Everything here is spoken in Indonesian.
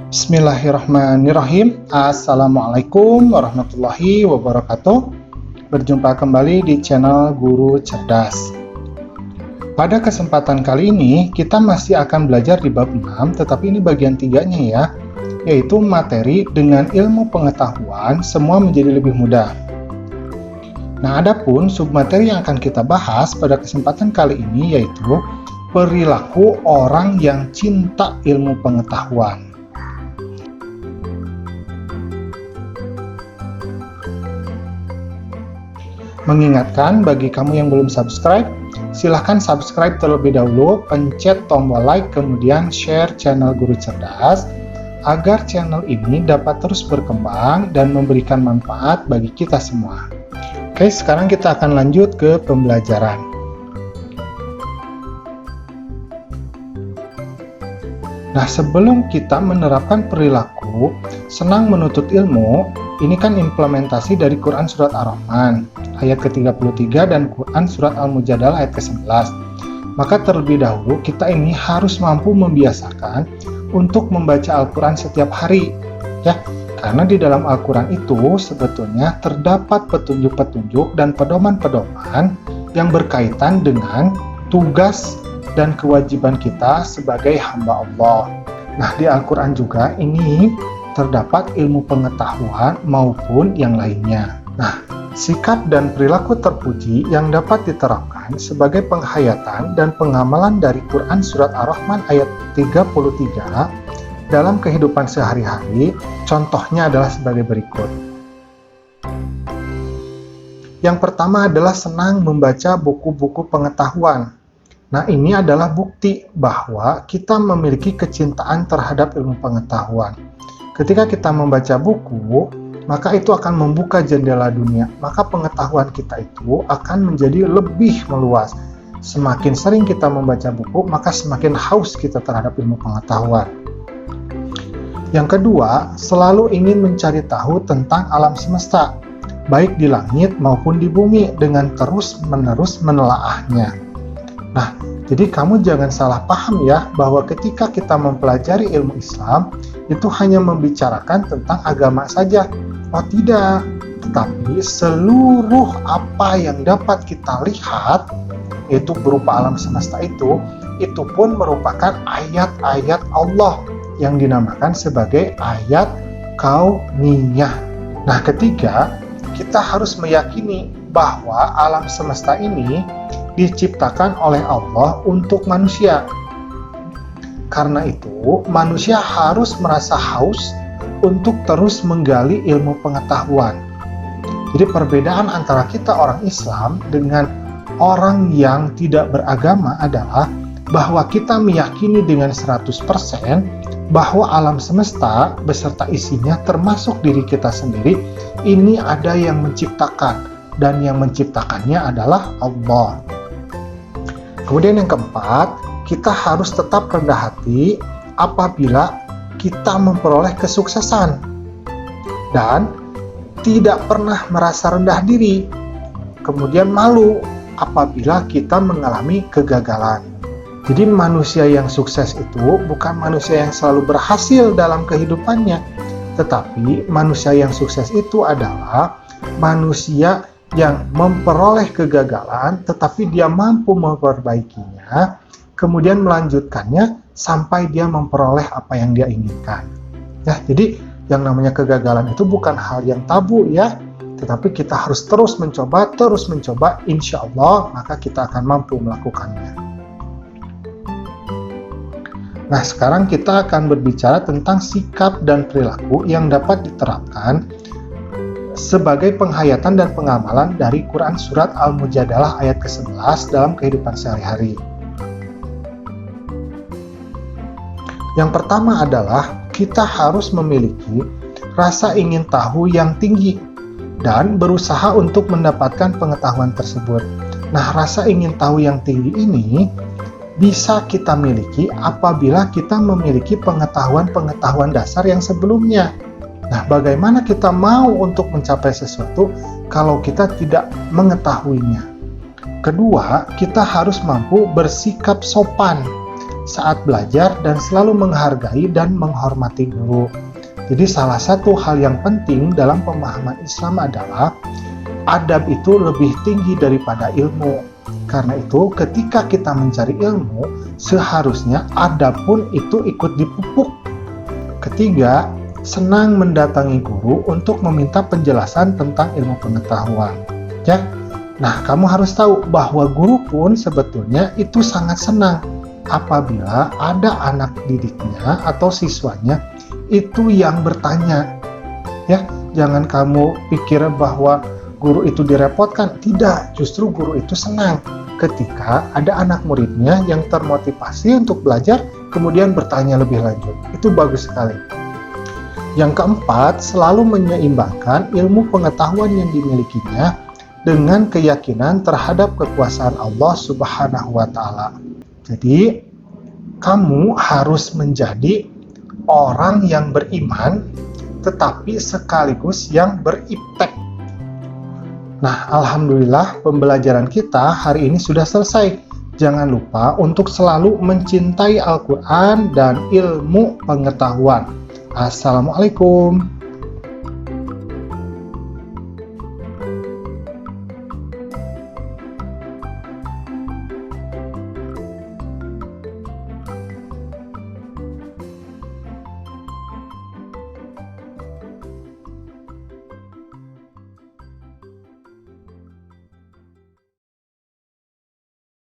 Bismillahirrahmanirrahim. Assalamualaikum warahmatullahi wabarakatuh. Berjumpa kembali di channel Guru Cerdas. Pada kesempatan kali ini kita masih akan belajar di bab 6, tetapi ini bagian 3-nya ya, yaitu materi dengan ilmu pengetahuan semua menjadi lebih mudah. Nah, adapun submateri yang akan kita bahas pada kesempatan kali ini yaitu perilaku orang yang cinta ilmu pengetahuan. Mengingatkan bagi kamu yang belum subscribe, silahkan subscribe terlebih dahulu, pencet tombol like, kemudian share channel Guru Cerdas, agar channel ini dapat terus berkembang dan memberikan manfaat bagi kita semua. Oke, sekarang kita akan lanjut ke pembelajaran. Nah, sebelum kita menerapkan perilaku senang menuntut ilmu, ini kan implementasi dari Quran Surat Ar-Rahman ayat ke-33 dan Quran Surat Al-Mujadalah ayat ke-11. Maka terlebih dahulu kita ini harus mampu membiasakan untuk membaca Al-Quran setiap hari, ya. Karena di dalam Al-Quran itu sebetulnya terdapat petunjuk-petunjuk dan pedoman-pedoman yang berkaitan dengan tugas dan kewajiban kita sebagai hamba Allah. Nah, di Al-Quran juga ini terdapat ilmu pengetahuan maupun yang lainnya. Nah, sikap dan perilaku terpuji yang dapat diterapkan sebagai penghayatan dan pengamalan dari Quran Surat Ar-Rahman ayat 33 dalam kehidupan sehari-hari, contohnya adalah sebagai berikut. Yang pertama adalah senang membaca buku-buku pengetahuan. Nah, ini adalah bukti bahwa kita memiliki kecintaan terhadap ilmu pengetahuan. Ketika kita membaca buku, maka itu akan membuka jendela dunia. Maka pengetahuan kita itu akan menjadi lebih meluas. Semakin sering kita membaca buku, maka semakin haus kita terhadap ilmu pengetahuan. Yang kedua, selalu ingin mencari tahu tentang alam semesta, baik di langit maupun di bumi, dengan terus-menerus menelaahnya. Nah, jadi kamu jangan salah paham ya, bahwa ketika kita mempelajari ilmu Islam, itu hanya membicarakan tentang agama saja. Oh tidak, tetapi seluruh apa yang dapat kita lihat, itu berupa alam semesta itu pun merupakan ayat-ayat Allah yang dinamakan sebagai ayat kauniyah. Nah, ketiga, kita harus meyakini bahwa alam semesta ini diciptakan oleh Allah untuk manusia. Karena itu, manusia harus merasa haus untuk terus menggali ilmu pengetahuan. Jadi perbedaan antara kita orang Islam dengan orang yang tidak beragama adalah bahwa kita meyakini dengan 100% bahwa alam semesta beserta isinya termasuk diri kita sendiri ini ada yang menciptakan, dan yang menciptakannya adalah Allah. Kemudian yang keempat, kita harus tetap rendah hati apabila kita memperoleh kesuksesan dan tidak pernah merasa rendah diri, kemudian malu apabila kita mengalami kegagalan. Jadi manusia yang sukses itu bukan manusia yang selalu berhasil dalam kehidupannya, tetapi manusia yang sukses itu adalah manusia yang memperoleh kegagalan tetapi dia mampu memperbaikinya, kemudian melanjutkannya sampai dia memperoleh apa yang dia inginkan. Ya, jadi yang namanya kegagalan itu bukan hal yang tabu ya, tetapi kita harus terus mencoba, insya Allah maka kita akan mampu melakukannya. Nah, sekarang kita akan berbicara tentang sikap dan perilaku yang dapat diterapkan sebagai penghayatan dan pengamalan dari Quran Surat Al-Mujadalah ayat ke-11 dalam kehidupan sehari-hari. Yang pertama adalah kita harus memiliki rasa ingin tahu yang tinggi dan berusaha untuk mendapatkan pengetahuan tersebut. Nah, rasa ingin tahu yang tinggi ini bisa kita miliki apabila kita memiliki pengetahuan-pengetahuan dasar yang sebelumnya. Nah, bagaimana kita mau untuk mencapai sesuatu kalau kita tidak mengetahuinya? Kedua, kita harus mampu bersikap sopan saat belajar dan selalu menghargai dan menghormati guru. Jadi salah satu hal yang penting dalam pemahaman Islam adalah adab itu lebih tinggi daripada ilmu. Karena itu ketika kita mencari ilmu, seharusnya adab pun itu ikut dipupuk. Ketiga, senang mendatangi guru untuk meminta penjelasan tentang ilmu pengetahuan. Ya, nah kamu harus tahu bahwa guru pun sebetulnya itu sangat senang apabila ada anak didiknya atau siswanya itu yang bertanya. Ya, jangan kamu pikir bahwa guru itu direpotkan. Tidak, justru guru itu senang ketika ada anak muridnya yang termotivasi untuk belajar kemudian bertanya lebih lanjut. Itu bagus sekali. Yang keempat, selalu menyeimbangkan ilmu pengetahuan yang dimilikinya dengan keyakinan terhadap kekuasaan Allah Subhanahu wa Ta'ala. Jadi, kamu harus menjadi orang yang beriman, tetapi sekaligus yang beriptek. Nah, alhamdulillah pembelajaran kita hari ini sudah selesai. Jangan lupa untuk selalu mencintai Al-Quran dan ilmu pengetahuan. Assalamualaikum.